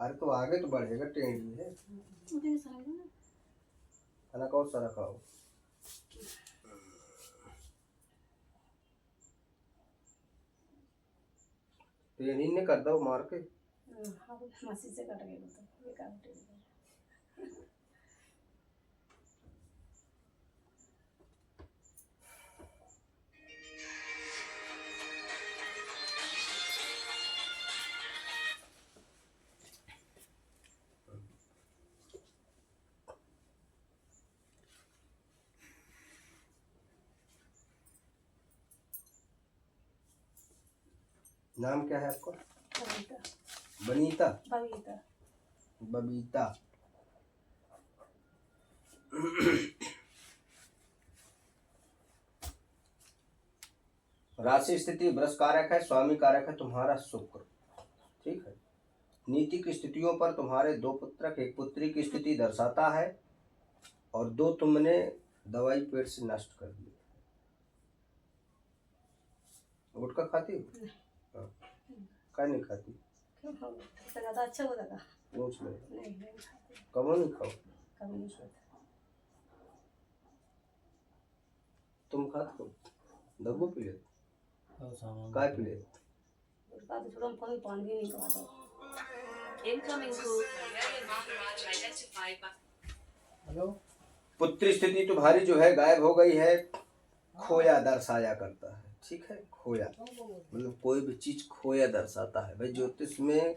अरे तो आगे तो बढ़ेगा, ट्रेंड भी है खाना खाओ सारा खाओ। तो ये नहीं कर दो मार के मसीह से कट गई तो ये काम नाम क्या है आपका? बबीता। बनीता, बबीता। बबीता। राशि स्थिति वृष कारक है, स्वामी कारक है तुम्हारा शुक्र। ठीक है। नीति की स्थितियों पर तुम्हारे 2 पुत्रक 1 पुत्री की स्थिति दर्शाता है और 2 तुमने दवाई पेट से नष्ट कर दी। गुटखा खाती हो? हाँ। क्या नहीं खाती? क्यों खाओ ज्यादा अच्छा होता था। पूछ ले। नहीं कब नहीं खाओ? कभी नहीं खाता। तुम खाते हो? दग्गू पी ले, काय पी ले? उसका तो छोड़ा कोई पानी भी नहीं खाता। Incoming call from Mariam Maharaj identified by. Hello. पुत्री स्थिति तुम्हारी जो है गायब हो गई है, खोया दर्शाया करता है। ठीक है, खोया मतलब कोई भी चीज खोया दर्शाता है। भाई ज्योतिष में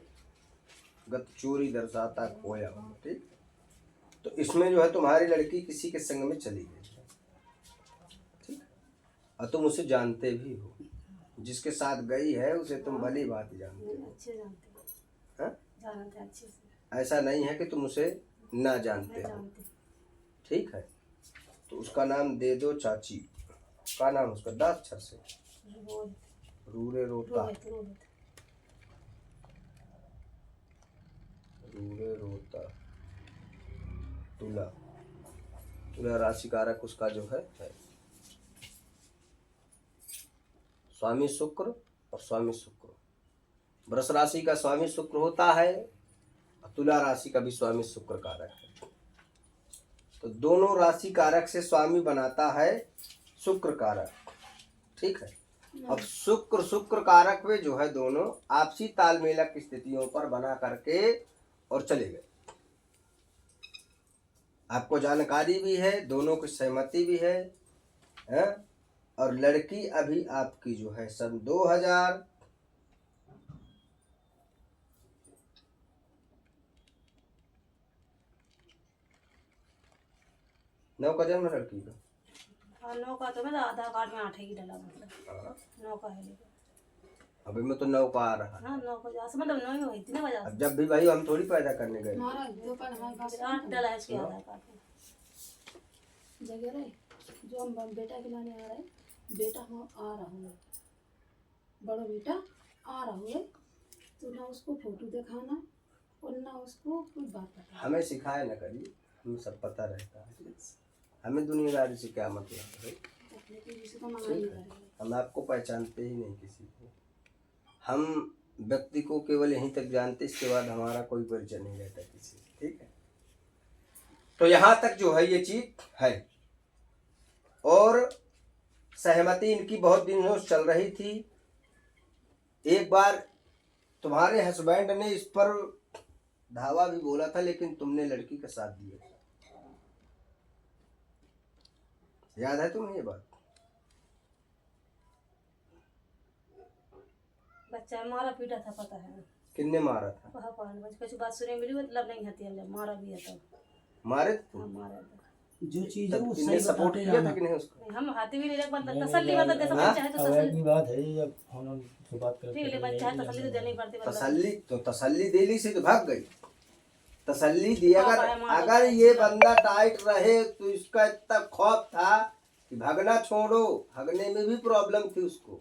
गत चोरी दर्शाता है, खोया। ठीक, तो इसमें जो है तुम्हारी लड़की किसी के संग में चली गई। ठीक, और तुम उसे जानते भी हो। जिसके साथ गई है उसे तुम भली बात जानते हो। अच्छे जानते हाँ? जानते अच्छे से। ऐसा नहीं है कि तुम उसे ना जानते हो। जानते। ठीक है, तो उसका नाम दे दो चाची। का नाम उसका 10 अक्षर से? रूरे रोता। रूरे रोता। तुला। तुला राशि कारक उसका जो है स्वामी शुक्र और स्वामी शुक्र। वृष राशि का स्वामी शुक्र होता है और तुला राशि का भी स्वामी शुक्र कारक है। तो दोनों राशि कारक से स्वामी बनाता है शुक्र कारक। ठीक है, अब शुक्र कारक वे जो है दोनों आपसी तालमेलक स्थितियों पर बना करके और चले गए। आपको जानकारी भी है, दोनों की सहमति भी है, और लड़की अभी आपकी जो है सन 2000 9 का जन्म लड़की का। हाँ 9 का तो मैं आधार कार्ड में 8 ही डाला मतलब 9 का है लेकिन अभी में तो 9 का आ रहा है। हाँ 9 का जैसे मतलब 9 ही हुई थी ना वजह अब जब भी भाई हम थोड़ी पैदा करने गए। हमारा जो पर हमारे पास 8 डाला है इसके आधार कार्ड में जगह रहे जो हम बेटा के लाने आ रहे हैं। बेटा हम आ रहा हूँ, बड़ा बेटा आ रहा हूँ, तो ना उसको फोटो दिखाना और ना उसको कोई बात बताना। हमें सिखाए न करिए, हमें सब पता रहता है। हमें दुनियादारी से क्या मतलब है? हम आपको पहचानते ही नहीं किसी को। हम व्यक्ति को केवल यहीं तक जानते, इसके बाद हमारा कोई परिचय नहीं रहता किसी से। ठीक है, तो यहाँ तक जो है ये चीज है और सहमति इनकी बहुत दिनों से चल रही थी। एक बार तुम्हारे हस्बैंड ने इस पर धावा भी बोला था, लेकिन तुमने लड़की का साथ दिया। याद है तुम्हें ये बात? बच्चा मारा पीटा था, पता है किसने मारा था? वहाँ पर कुछ बात सुने मिली, मतलब नहीं हती है, मारा भी है तो मारे थे? हाँ मारा था। जो चीज है वो इनने सही सपोर्ट बताते किया था जाना। कि नहीं उसको? हम हाथी भी नहीं रख पाते, तसल्ली मतलब जैसा बच्चा है तो तसल्ली की बात है, जब हम से बात करते ठीक है, बच्चा है तसल्ली तो देनी पड़ती है। तसल्ली तो तसल्ली देली से तो भाग गई। तसल्ली दी। अगर ये बंदा टाइट रहे तो इसका इतना खौफ था कि भागना छोड़ो, भागने में भी प्रॉब्लम थी उसको।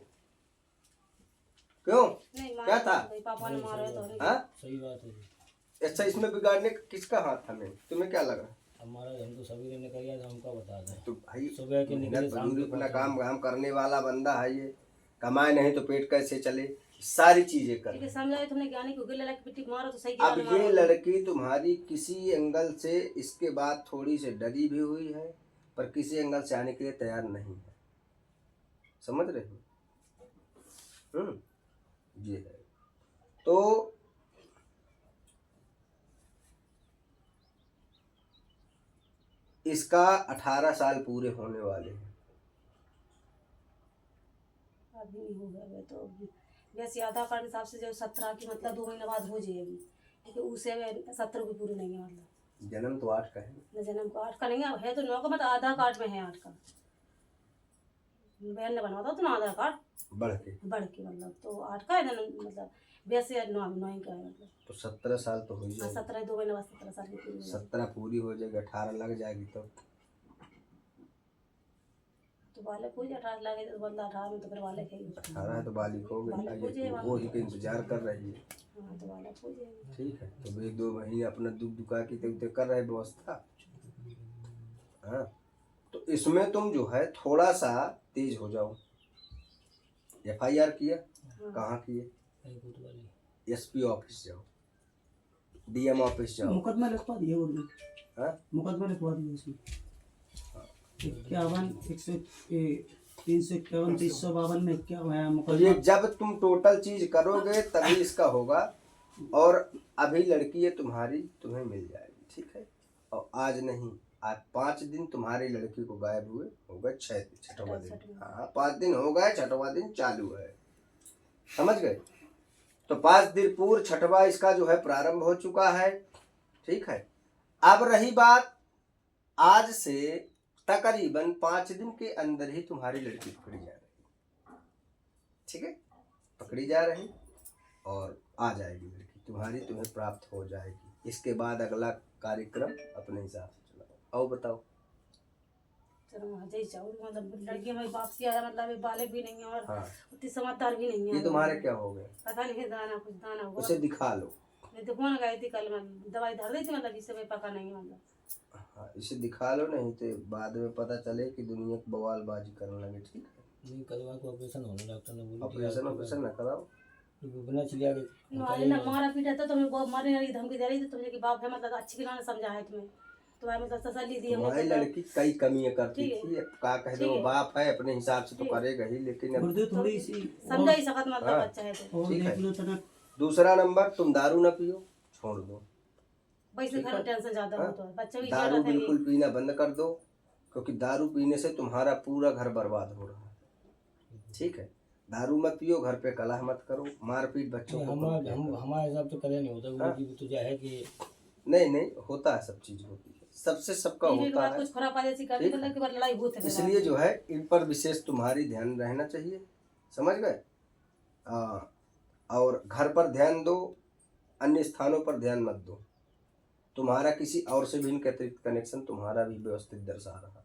क्यों? क्या था? पापा ने मारा है तो हाँ सही बात है। अच्छा, इसमें बिगाड़ने का किसका हाथ था? मैं तुम्हें क्या लगा? हमारा हम तो सभी ने किया था, हमका बता दें। तो भाई सुबह के निकले मेहनत मजदूरी अपना काम करने वाला बंदा है ये, कमाए नहीं तो पेट कैसे चले। सारी चीजें कर ठीक रहे है, हैं। समझाए तुमने ज्ञानी को गिले लगे पिट्टी मारो तो सही अब गिरा ये मारो। लड़की तुम्हारी किसी एंगल से इसके बाद थोड़ी सी डरी भी हुई है, पर किसी एंगल से आने के लिए तैयार नहीं है। समझ रहे हो? ये है। तो इसका 18 साल पूरे होने वाले हैं। अभी नहीं होगा वे तो वैसे आधार कार्ड के हिसाब से जो 17 की मतलब 2 महीने बाद हो जाएगी, लेकिन उसे 17 की पूरी नहीं है मतलब। जन्म तो 8 का है। न जन्म को 8 का नहीं है तो 9 का, मतलब आधार कार्ड में है 8 का। बहन ने बनवा था तो ना आधार कार्ड बढ़ के मतलब तो 8 का है ना, मतलब वैसे 9 का है मतलब। तो 17 साल तो हो ही हाँ, जाएगा। 17 2 महीने बाद 17 साल की पूरी हो जाएगी। 17 पूरी हो जाएगी, 18 लग जाएगी तो बालक हो जाए 18 लगे तो बंदा 18 में तो फिर बालक है ही। 18 है तो बालिक हो गई। बालक हो ये जाएगा। वो ही का इंतजार कर रही है। हाँ तो बालक हो जाएगा। ठीक है, तो वे 2 महीने अपना दुख दुखा की तो कर रहे व्यवस्था। हाँ, तो इसमें तुम जो है थोड़ा सा तेज हो जाओ। FIR किया? कहाँ किए? SP ऑफिस जाओ, DM ऑफिस जाओ। मुकदमा लिखवा दिया उर्दू। हाँ? मुकदमा लिखवा दिया उसमें 51 351 352 में क्या हुआ है तो मुकदमा। ये जब तुम टोटल चीज करोगे तभी इसका होगा। और अभी लड़की है तुम्हारी, तुम्हें मिल जाएगी। ठीक है, और आज नहीं, आज 5 दिन तुम्हारी लड़की को गायब हुए हो गए। 6वां दिन। हाँ, 5 दिन हो गए, 6वां दिन चालू है। समझ गए? तो 5 दिन पूर्व 6वां इसका जो है प्रारंभ हो चुका है। ठीक है, अब रही बात, आज से तकरीबन 5 दिन के अंदर ही तुम्हारी लड़की पकड़ी जा रही। ठीक है, पकड़ी जा रही और आ जाएगी लड़की तुम्हारी, तुम्हें प्राप्त हो जाएगी। इसके बाद अगला कार्यक्रम अपने हिसाब से चलाओ। और बताओ। चलो वहाँ जाइए जाओ, मतलब लड़की हमारी वापसी आया, मतलब एक बालक भी नहीं है और हाँ, उतनी समझदार भी नहीं है। ये तुम्हारे क्या हो गए? पता नहीं दाना कुछ दाना हुआ। उसे दिखा लो। मैं तो फोन गई थी कल, मैं दवाई धर दी थी, मतलब जिससे मैं पका नहीं मतलब। हाँ, इसे दिखा लो, नहीं तो बाद में पता चले कि दुनिया की बवालबाजी करने लगे। ठीक है, नहीं कल को ऑपरेशन होने डॉक्टर ने बोली ऑपरेशन न कराओ। बिना चिलिया के तुम्हारे ना मारा पीटा तो तुम्हें बहुत मारने वाली धमकी दे रही थी, तुमने कि बाप है मतलब अच्छी खिलाना समझा है तुम्हें, तुम्हारे मतलब तसल्ली दी तुम्हारी हमने। लड़की कई कमियां करती ठीक है। थी। अब का कह दो, ठीक है। बाप है अपने हिसाब से तो ठीक है। करेगा ही, लेकिन अब उर्दू थोड़ी सी समझा ही सकत मतलब हाँ। बच्चा है तो। और ठीक है। देख लो तना। दूसरा नंबर, तुम दारू न पियो, छोड़ दो। वैसे घर में टेंशन ज्यादा हाँ? होता है, बच्चा भी दारू ज्यादा था बिल्कुल पीना बंद कर दो, क्योंकि दारू पीने से तुम्हारा पूरा घर बर्बाद हो रहा है। ठीक है, दारू मत पियो, घर पे कलह मत करो, मारपीट बच्चों को मत करो। हमारे हिसाब से कले नहीं होता। हाँ? वो तो क्या है कि नहीं होता है, सब चीज होती है, सबसे सबका बीवी के होता बाद है। कुछ खराब जैसी कर दी ठीक मतलब कि बार लड़ाई होती है। इसलिए जो है इन पर विशेष तुम्हारी ध्यान रहना चाहिए। समझ गए? और घर पर ध्यान दो, अन्य स्थानों पर ध्यान मत दो। तुम्हारा किसी और से भी इनके अतिरिक्त कनेक्शन तुम्हारा भी व्यवस्थित दर्शा रहा था।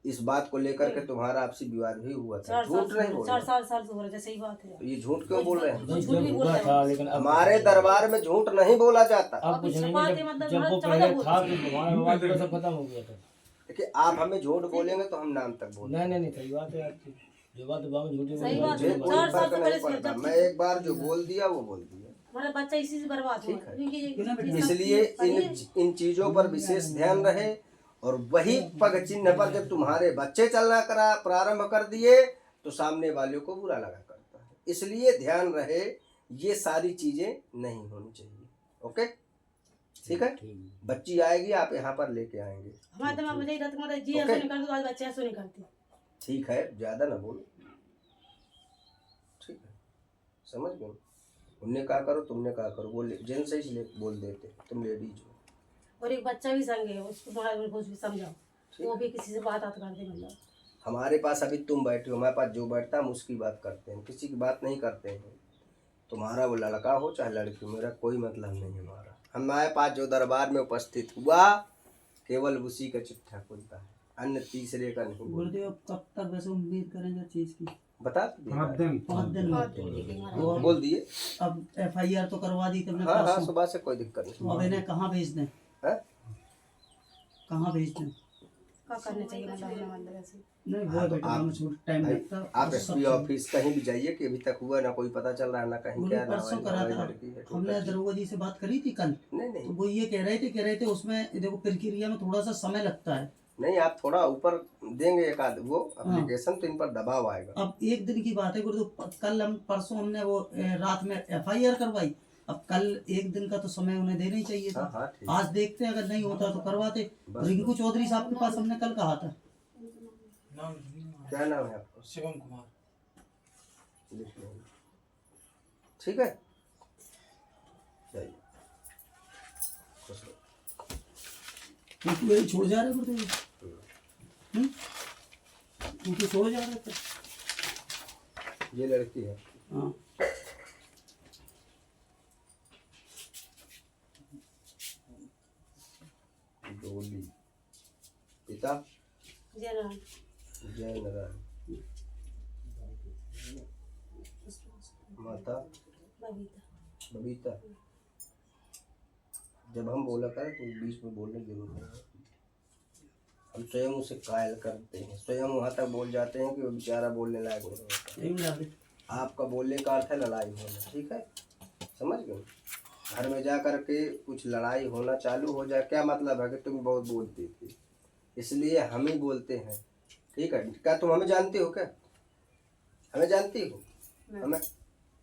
इस बात को लेकर के तुम्हारा आपसी विवाद भी हुआ था। झूठ नहीं बोल 4 रहे। साल से हो रहा है, सही बात है। तो ये झूठ क्यों बोल रहे हैं? झूठ भी बोल हुआ रहे था, हैं। लेकिन अब हमारे दरबार में झूठ नहीं बोला जाता। अब कुछ नहीं छुपा है। दे मतलब जब वो ज़्यादा पहले बोलते था हैं। तो हमारा विवाद पूरा सब खत्म हो गया था। देखिए, आप हमें झूठ बोलेंगे तो हम नाम तक बोलेंगे। नहीं सही बात है आपकी। जो बात बाबा झूठी सही बोली बात मुझे है। कोई 4 साल फर्क तो नहीं पहले पड़ता, जब मैं एक बार जो बोल दिया वो बोल दिया। हमारा बच्चा इसी से बर्बाद हुआ। ठीक है। क्योंकि इसलिए इन चीजों पर विशेष ध्यान रहे। और वही पग चिन्ह पर जब तुम्हारे बच्चे चलना प्रारंभ कर दिए तो सामने वाले को बुरा लगा करता है। इसलिए ध्यान रहे, ये सारी चीजें नहीं होनी चाहिए। ओके, ठीक है। बच्ची आएगी, आप यहाँ पर लेके आएंगे। हमारे दिमाग में यही रहता है, मतलब जी ऐसा नहीं करते तो आज बच्चे ऐसा नहीं करते। ठीक है, ज्यादा ना बोलो। ठीक है, समझ गए? उनने कहा करो, तुमने कहा करो। वो जेंट्स से इसलिए बोल देते, तुम लेडीज हो। और एक बच्चा भी संग है, उसको कुछ भी समझाओ, वो भी किसी से बात करते मतलब। हमारे पास अभी तुम बैठे हो, हमारे पास जो बैठता है हम उसकी बात करते हैं, किसी की बात नहीं करते हैं। तुम्हारा वो लड़का हो चाहे लड़की, मेरा कोई मतलब नहीं है। हमारा हमारे पास जो दरबार में उपस्थित हुआ केवल उसी का चिट्ठा खुलता है, अन्य तीसरे का नहीं। गुरुदेव कब तक वैसे उम्मीद करेंगे चीज की? बता 5 दिन हाँ, बोल दिए। अब FIR तो करवा दी तुमने हाँ परसों। सुबह से कोई दिक्कत नहीं। तो अब इन्हें कहाँ भेज दें? हैं? कहाँ भेज दें? क्या करना चाहिए मतलब ऐसे नहीं वो बेटा आप- हम छूट टाइम लगता आप और सब एसपी ऑफिस कहीं भी जाइए कि अभी तक हुआ ना कोई पता चल रहा है ना कहीं उन्होंने क्या ना परसों वही करा था। लड़की है हमने टोटल। दरोगा जी से बात करी थी कल, नहीं तो नहीं वो ये कह रहे थे उसमें देखो प्रक्रिया में थोड़ा सा समय लगता है। नहीं, आप थोड़ा ऊपर देंगे एक आध वो एप्लीकेशन तो इन पर दबाव आएगा। अब एक दिन की बात है गुरु, तो कल हम परसों हमने वो रात में FIR करवाई। अब कल एक दिन का तो समय उन्हें देना ही चाहिए हाँ था। हाँ ठीक। आज देखते अगर नहीं होता तो करवाते। बस, रिंकू चौधरी साहब के पास हमने कल कहा था। नाम क्या नाम है आपका? शिवम कुमार। लिख लो। ठीक है, जाइए। खुश रहो। रिंकू यही छोड़ जा रहे गुरुदेव, रिंकू छोड़ जा रहे थे। ये लड़की है। हाँ डोली। पिता जयराम जय नारायण। माता बबीता। बबीता। जब हम बोला करें तो बीच में बोलने की जरूरत नहीं। हम स्वयं उसे कायल करते हैं, स्वयं वहाँ तक बोल जाते हैं कि वो बेचारा बोलने लायक नहीं होता। यही मिला दे। आपका बोलने का अर्थ है लड़ाई होना, ठीक है, समझ गए? घर में जा कर के कुछ लड़ाई होना चालू हो जाए, क्या मतलब है कि तुम बहुत बोलती थी इसलिए हम ही बोलते हैं, ठीक है? क्या तुम हमें जानती हो क्या? हमें जानती हो? हमें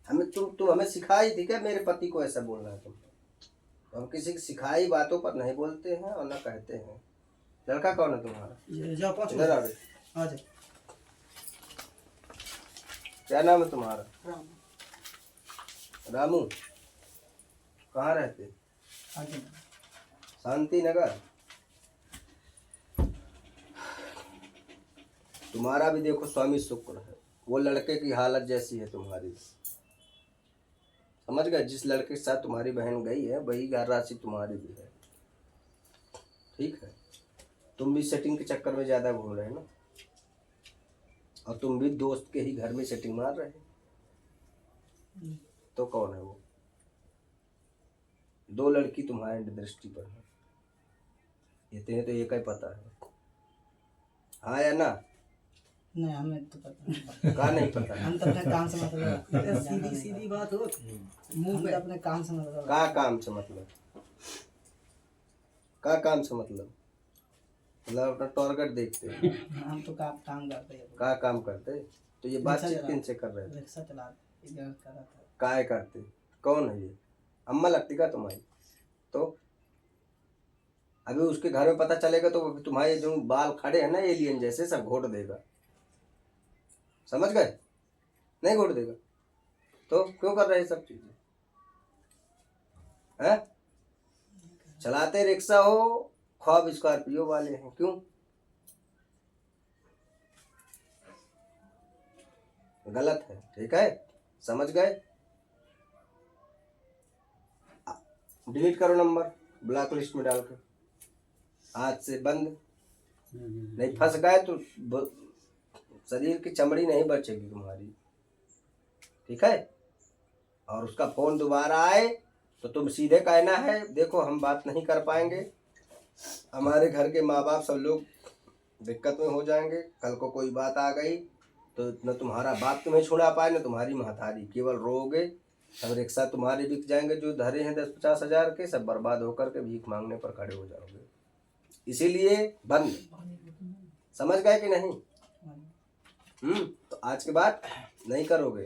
हमें तुम हमें सिखाई थी क्या मेरे पति को ऐसा बोलना है? तुम तो हम किसी की सिखाई बातों पर नहीं बोलते हैं और न कहते हैं। लड़का कौन है तुम्हारा? जाओ पाँच इधर आओ। आ जाओ। क्या नाम है तुम्हारा? राम रामू। कहाँ रहते? आगे शांति नगर। तुम्हारा भी देखो स्वामी शुक्र है, वो लड़के की हालत जैसी है तुम्हारी, समझ गए? जिस लड़के के साथ तुम्हारी बहन गई है वही घर राशि तुम्हारी भी है, ठीक है? तुम भी सेटिंग के चक्कर में ज्यादा घूम रहे हो ना, और तुम भी दोस्त के ही घर में सेटिंग मार रहे हो। तो कौन है वो? दो लड़की तुम्हारे दृष्टि पर है, इतने तो एक ही पता है, हाँ या ना? नहीं हमें तो पता नहीं। का नहीं पता है? हम तो अपने काम से मतलब सीधी सीधी बात हो मुंह पे अपने काम से मतलब का काम से मतलब? का काम से मतलब अपना टारगेट देखते हैं। हम तो काम करते हैं। का काम करते? तो ये बातचीत किन से कर रहे थे? रिक्शा चलाते इधर कर रहा था। काय करते? कौन है ये? अम्मा लगती का तुम्हारी? तो अभी उसके घर में पता चलेगा तो तुम्हारे जो बाल खड़े हैं ना एलियन जैसे, सब घोट देगा, समझ गए? नहीं घोट देगा तो क्यों कर रहे हैं सब चीजें? हैं? चलाते रिक्शा हो, ख्वाब स्कॉर्पियो वाले हैं, क्यों? गलत है, ठीक है, समझ गए? डिलीट करो नंबर, ब्लॉक लिस्ट में डाल कर, आज से बंद। नहीं फंस गए तो शरीर की चमड़ी नहीं बचेगी तुम्हारी, ठीक है? और उसका फोन दोबारा आए तो तुम सीधे कहना है देखो हम बात नहीं कर पाएंगे, हमारे घर के माँ बाप सब लोग दिक्कत में हो जाएंगे, कल को कोई बात आ गई तो न तुम्हारा बाप तुम्हें छुड़ा पाए न तुम्हारी महतारी, केवल रोओगे, सब रिक्शा तुम्हारे बिक जाएंगे जो धरे हैं 10-50 हज़ार के, सब बर्बाद होकर के भीख मांगने पर खड़े हो जाओगे। इसीलिए बंद, समझ गए कि नहीं? तो आज के बाद नहीं करोगे,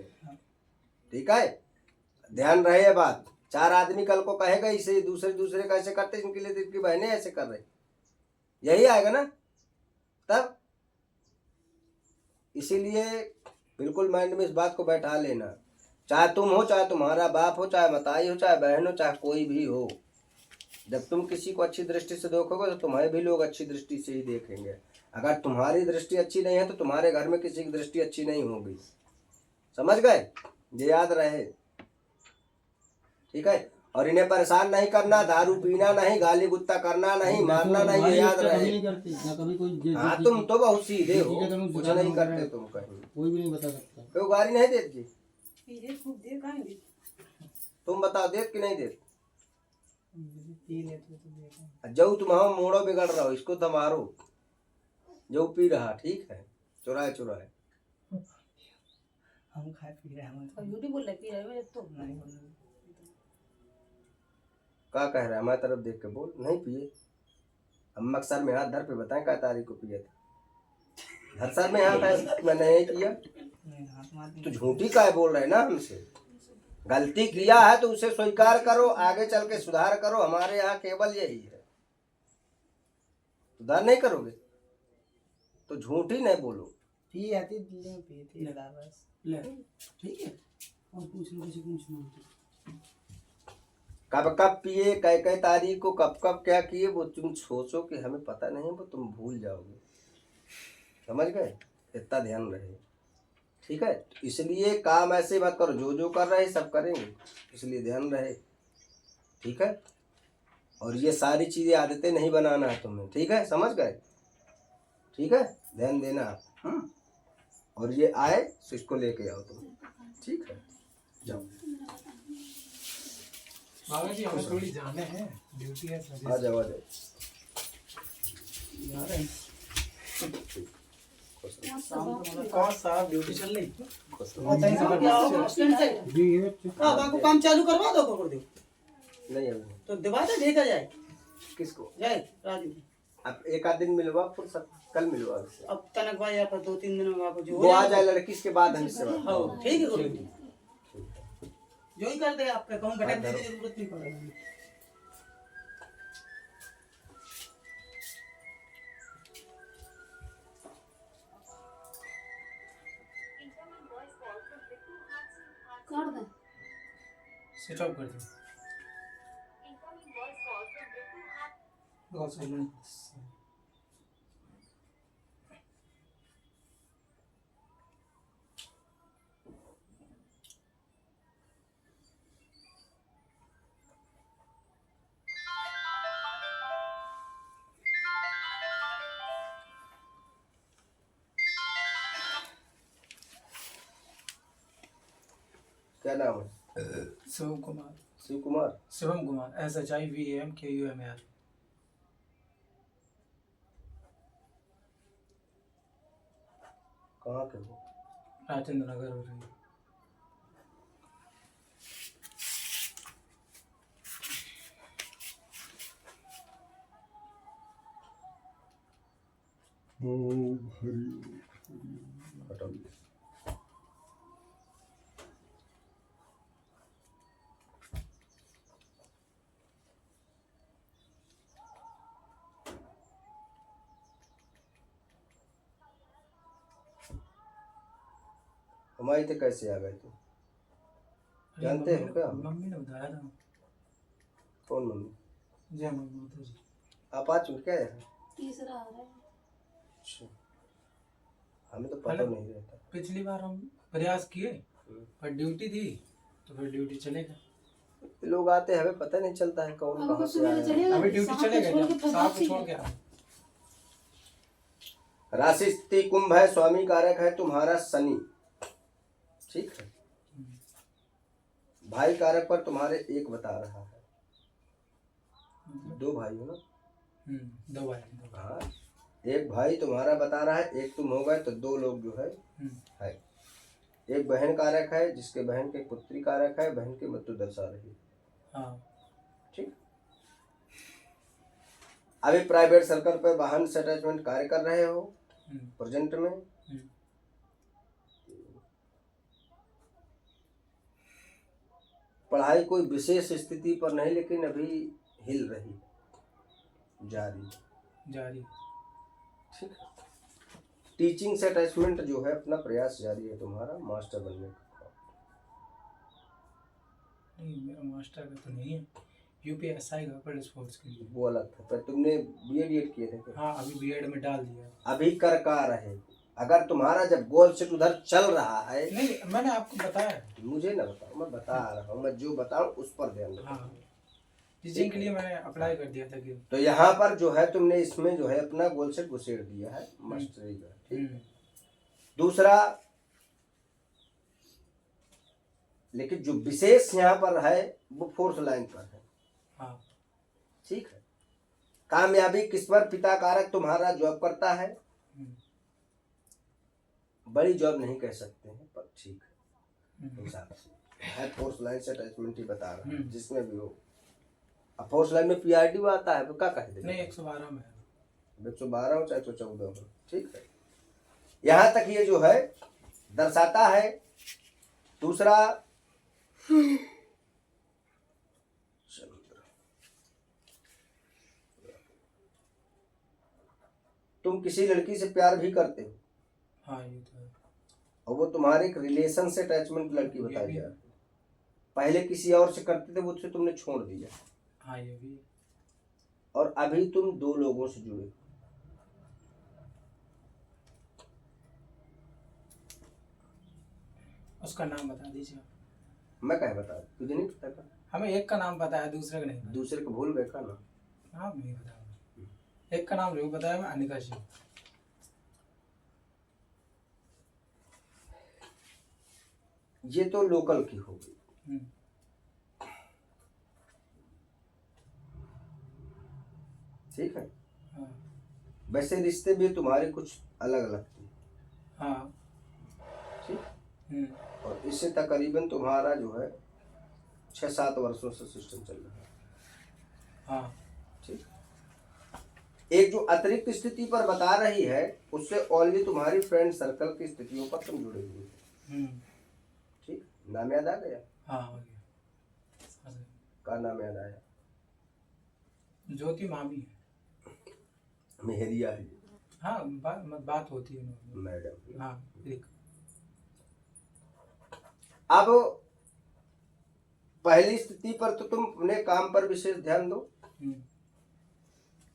ठीक है? ध्यान रहे ये बात। 4 आदमी कल को कहेगा इसे दूसरे कैसे करते, इनके लिए इनकी बहनें ऐसे कर रहे, यही आएगा ना तब। इसीलिए बिल्कुल माइंड में इस बात को बैठा लेना, चाहे तुम हो, चाहे तुम्हारा बाप हो, चाहे मताई हो, चाहे बहन हो, चाहे कोई भी हो, जब तुम किसी को अच्छी दृष्टि से देखोगे तो तुम्हें भी लोग अच्छी दृष्टि से ही देखेंगे। अगर तुम्हारी दृष्टि अच्छी नहीं है तो तुम्हारे घर में किसी की दृष्टि अच्छी नहीं होगी, समझ गए? ये याद रहे, ठीक है? और इन्हें परेशान नहीं करना, दारू पीना नहीं, गाली गुत्ता करना नहीं, मारना नहीं, ये याद रहे। हाँ तुम तो बहुत सीधे हो, कुछ नहीं करते तुम कहीं, कोई भी नहीं बता सकता। क्यों गाली नहीं देती? तुम बताओ देत कि नहीं देत? जब तुम हम मोड़ो बिगड़ रहा हो, इसको तो मारो, जो पी रहा, ठीक है, चुराए चुराए। हम खाए पी रहे हैं और झूठी बोल रहे पी रहे हो तो नहीं बोल रहे। क्या कह रहा है, हमारी तरफ देख के बोल। नहीं पिए। हम सर में हाथ धर पे बताएं क्या तारीख को पिया था। हर सर में हाथ है, मैंने नहीं किया। नहीं हाथ मार तो झूठी काय बोल रहे हैं ना हमसे। गलती किया है तो उसे स्वीकार करो, आगे चल के सुधार करो। हमारे यहाँ केवल यही है। सुधार नहीं करोगे तो झूठी नहीं बोलो। पी आती दिल्ली में पी थी लगा बस ले ठीक है। और पूछ लो कुछ पूछना कब कब पिए, कै कै तारीख को कब कब क्या किए, वो तुम सोचो कि हमें पता नहीं, वो तुम भूल जाओगे। समझ गए? इतना ध्यान रहे, ठीक है। इसलिए काम ऐसे मत करो, जो जो कर रहे सब करेंगे, इसलिए ध्यान रहे, ठीक है। और ये सारी चीजें आदतें नहीं बनाना है तुम्हें, ठीक है, समझ गए? ठीक है, ध्यान देना आप। और ये आए तो इसको लेके आओ तुम, ठीक है, जाओ। बाबा जी हमें थोड़ी जाने हैं, ड्यूटी है। आ जाओ आ जाओ। कौन साहब ड्यूटी चल रही? बाबू काम चालू करवा दो कर दो नहीं अभी तो दिवा दे देखा जाए किसको? जाए राजू अब एक आध दिन मिलवा, फुर्सत कल मिलवा उससे। अब तनक भाई आप 2-3 दिन में आपको जो वो आ जाए लड़की, इसके बाद हम इससे बात हाँ करेंगे। ठीक है गुरु जो ही कर दे आपका कहूँ घटक देने की जरूरत नहीं पड़ेगी। काट दे। स्विच ऑफ कर दो। बहुत साइलेंट। क्या नाम है? शिवम कुमार। शिव कुमार। शिवम कुमार SHIVAMKUMAR। कहाँ के हो? राजेंद्र नगर हो रही है। हटाओ। हमारी तो कैसे आ गए तुम? जानते हो क्या? मम्मी ने बताया था। कौन मम्मी? जय माता जी। आप आ चुके क्या यहाँ? तीसरा आ रहा है। अच्छा, हमें तो पता नहीं रहता। पिछली बार हम प्रयास किए पर ड्यूटी थी तो फिर ड्यूटी चले गए। लोग आते हैं, हमें पता नहीं चलता है कौन अब कहाँ तो से सुबह आया। चले गए, अभी ड्यूटी साहब चले को छोड़ गए, के साहब को फटाक छोड़ से के आए। राशि स्थिति कुंभ है, स्वामी कारक है तुम्हारा शनि, ठीक है। भाई कारक पर तुम्हारे एक बता रहा है। दो भाई हो ना? 2 भाई। हाँ, एक भाई तुम्हारा बता रहा है, एक तुम हो गए तो 2 लोग जो है। एक बहन कारक है, जिसके बहन के पुत्री कारक है, बहन की मृत्यु दर्शा रही है। हाँ। ठीक। अभी प्राइवेट सर्कल पर वाहन से अटैचमेंट कार्य कर रहे हो प्रेजेंट में। पढ़ाई कोई विशेष स्थिति पर नहीं, लेकिन अभी हिल रही, जारी, ठीक है। टीचिंग से अटैचमेंट जो है, अपना प्रयास जारी है तुम्हारा मास्टर बनने का। नहीं, मेरा मास्टर का तो नहीं है, UPSI का पर स्पोर्ट्स के लिए। वो अलग था, पर तुमने BEd किए थे क्या? हाँ, अभी BEd में डाल दिया। अभी कर का रहे। अगर तुम्हारा जब गोल सेट उधर चल रहा है, नहीं, मैंने आपको बताया। मुझे ना बताओ, मैं बता रहा हूँ, मैं जो बताऊँ उस पर ध्यान दो। हाँ, टीचिंग के लिए मैंने अप्लाई कर दिया था कि तो यहाँ पर जो है तुमने इसमें जो है अपना गोल सेट घुसेड़ दिया है मास्टरी का, ठीक। दूसरा, लेकिन जो विशेष यहाँ पर है वो 4th लाइन पर है। हाँ, ठीक है। कामयाबी किस पर? पिता कारक तुम्हारा जॉब करता है, बड़ी जॉब नहीं कह सकते हैं पर ठीक है हम्म, हिसाब से है। फोर्स लाइन से अटैचमेंट ही बता रहा है हम्म। जिसमें भी हो। अब फोर्स लाइन में पीआरडी में आता है तो क्या कहते नहीं हैं 112 में है। 112 हो चाहे 114 हो, ठीक है। यहाँ तक ये जो है दर्शाता है। दूसरा तुम किसी लड़की से प्यार भी करते हो हाँ ये तो है। और वो तुम्हारे एक रिलेशन से अटैचमेंट लड़की ये बताई भी जा है। रही है। पहले किसी और से करते थे, वो उससे तुमने छोड़ दिया हाँ ये भी है। और अभी तुम 2 लोगों से जुड़े हो। उसका नाम बता दीजिए। मैं कह बता तुझे नहीं पता का? हमें एक का नाम पता है, दूसरे का नहीं पता। दूसरे को भूल गए का ना? नाम नहीं पता हमें। एक का नाम जरूर पता है, मैं अनिका सिंह। ये तो लोकल की हो गई। हम्म, ठीक है। हाँ वैसे रिश्ते भी तुम्हारे कुछ अलग अलग थे, हाँ। ठीक। हम्म, और इससे तकरीबन तुम्हारा जो है 6-7 वर्षों से सिस्टम चल रहा है, हाँ ठीक। एक जो अतिरिक्त स्थिति पर बता रही है उससे ओनली तुम्हारी फ्रेंड सर्कल की स्थितियों पर तुम जुड़े हुए हो, हम्म, ठीक। नाम याद आ गया? हाँ हो गया। हाँ, सही। का नाम याद आया? ज्योति मामी है। मेहरिया है हाँ बात होती है उन्होंने। मैडम। हाँ एक। अब पहली स्थिति पर तो तुम अपने काम पर विशेष ध्यान दो। हम्म,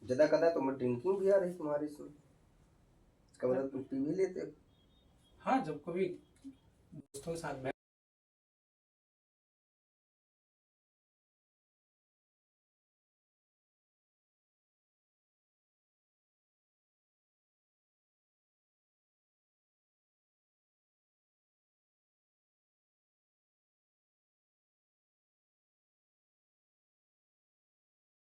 ज्यादा कदा तुम्हें ड्रिंकिंग भी आ रही तुम्हारी इसमें, इसका मतलब तुम पी भी लेते हो। हाँ जब कभी दोस्तों के साथ